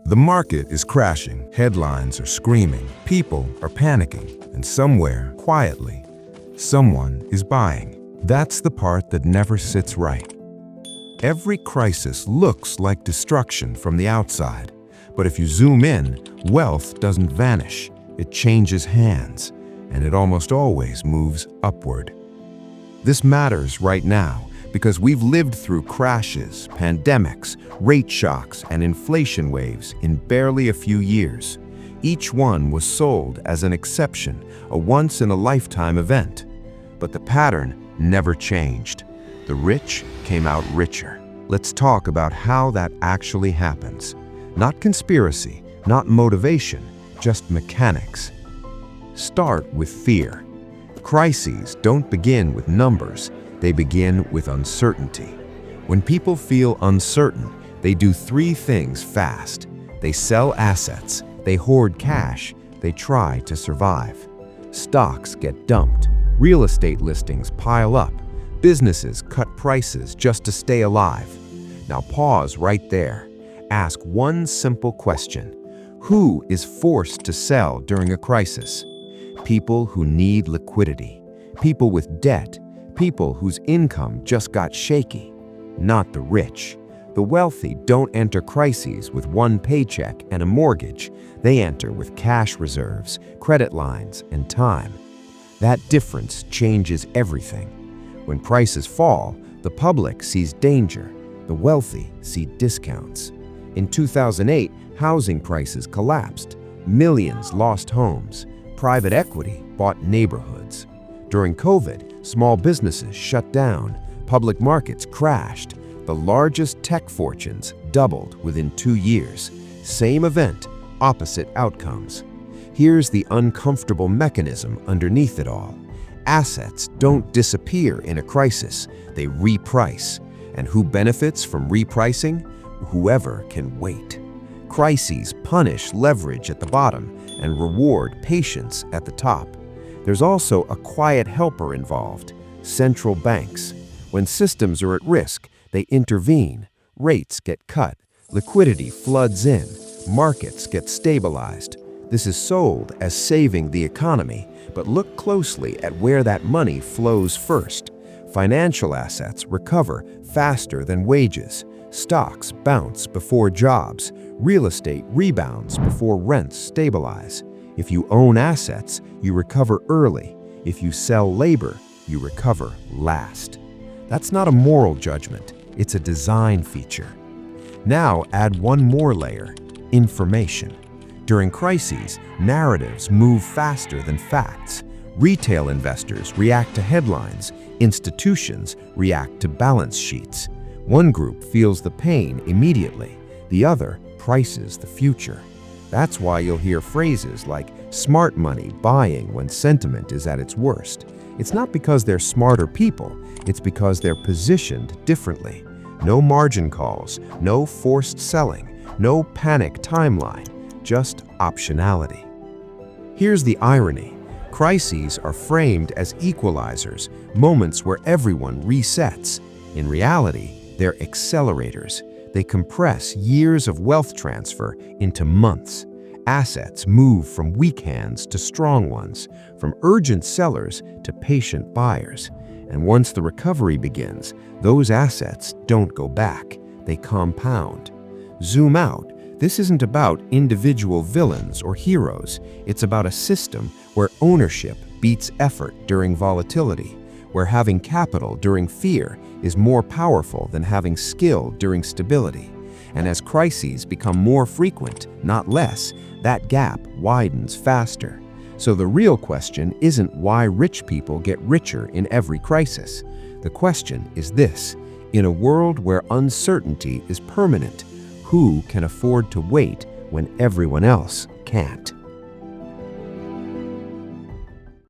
The market is crashing, headlines are screaming, people are panicking, and somewhere, quietly, someone is buying. That's the part that never sits right. Every crisis looks like destruction from the outside, but if you zoom in, wealth doesn't vanish, it changes hands, and it almost always moves upward. This matters right now because we've lived through crashes, pandemics, rate shocks, and inflation waves in barely a few years. Each one was sold as an exception, a once-in-a-lifetime event. But the pattern never changed. The rich came out richer. Let's talk about how that actually happens. Not conspiracy, not motivation, just mechanics. Start with fear. Crises don't begin with numbers, they begin with uncertainty. When people feel uncertain, they do three things fast. They sell assets, they hoard cash, they try to survive. Stocks get dumped, real estate listings pile up, businesses cut prices just to stay alive. Now pause right there. Ask one simple question. Who is forced to sell during a crisis? People who need liquidity, people with debt, people whose income just got shaky. Not the rich. The wealthy don't enter crises with one paycheck and a mortgage. They enter with cash reserves, credit lines, and time. That difference changes everything. When prices fall, the public sees danger. The wealthy see discounts. In 2008, housing prices collapsed. Millions lost homes. Private equity bought neighborhoods. During COVID, small businesses shut down. Public markets crashed. The largest tech fortunes doubled within 2 years. Same event, opposite outcomes. Here's the uncomfortable mechanism underneath it all. Assets don't disappear in a crisis, they reprice. And who benefits from repricing? Whoever can wait. Crises punish leverage at the bottom and reward patience at the top. There's also a quiet helper involved, central banks. When systems are at risk, they intervene, rates get cut, liquidity floods in, markets get stabilized. This is sold as saving the economy, but look closely at where that money flows first. Financial assets recover faster than wages. Stocks bounce before jobs. Real estate rebounds before rents stabilize. If you own assets, you recover early. If you sell labor, you recover last. That's not a moral judgment, it's a design feature. Now add one more layer, information. During crises, narratives move faster than facts. Retail investors react to headlines, institutions react to balance sheets. One group feels the pain immediately, the other prices the future. That's why you'll hear phrases like smart money buying when sentiment is at its worst. It's not because they're smarter people, it's because they're positioned differently. No margin calls, no forced selling, no panic timeline, just optionality. Here's the irony. Crises are framed as equalizers, moments where everyone resets. In reality, they're accelerators. They compress years of wealth transfer into months. Assets move from weak hands to strong ones, from urgent sellers to patient buyers. And once the recovery begins, those assets don't go back, they compound. Zoom out. This isn't about individual villains or heroes. It's about a system where ownership beats effort during volatility, where having capital during fear is more powerful than having skill during stability. And as crises become more frequent, not less, that gap widens faster. So the real question isn't why rich people get richer in every crisis. The question is this: in a world where uncertainty is permanent, who can afford to wait when everyone else can't?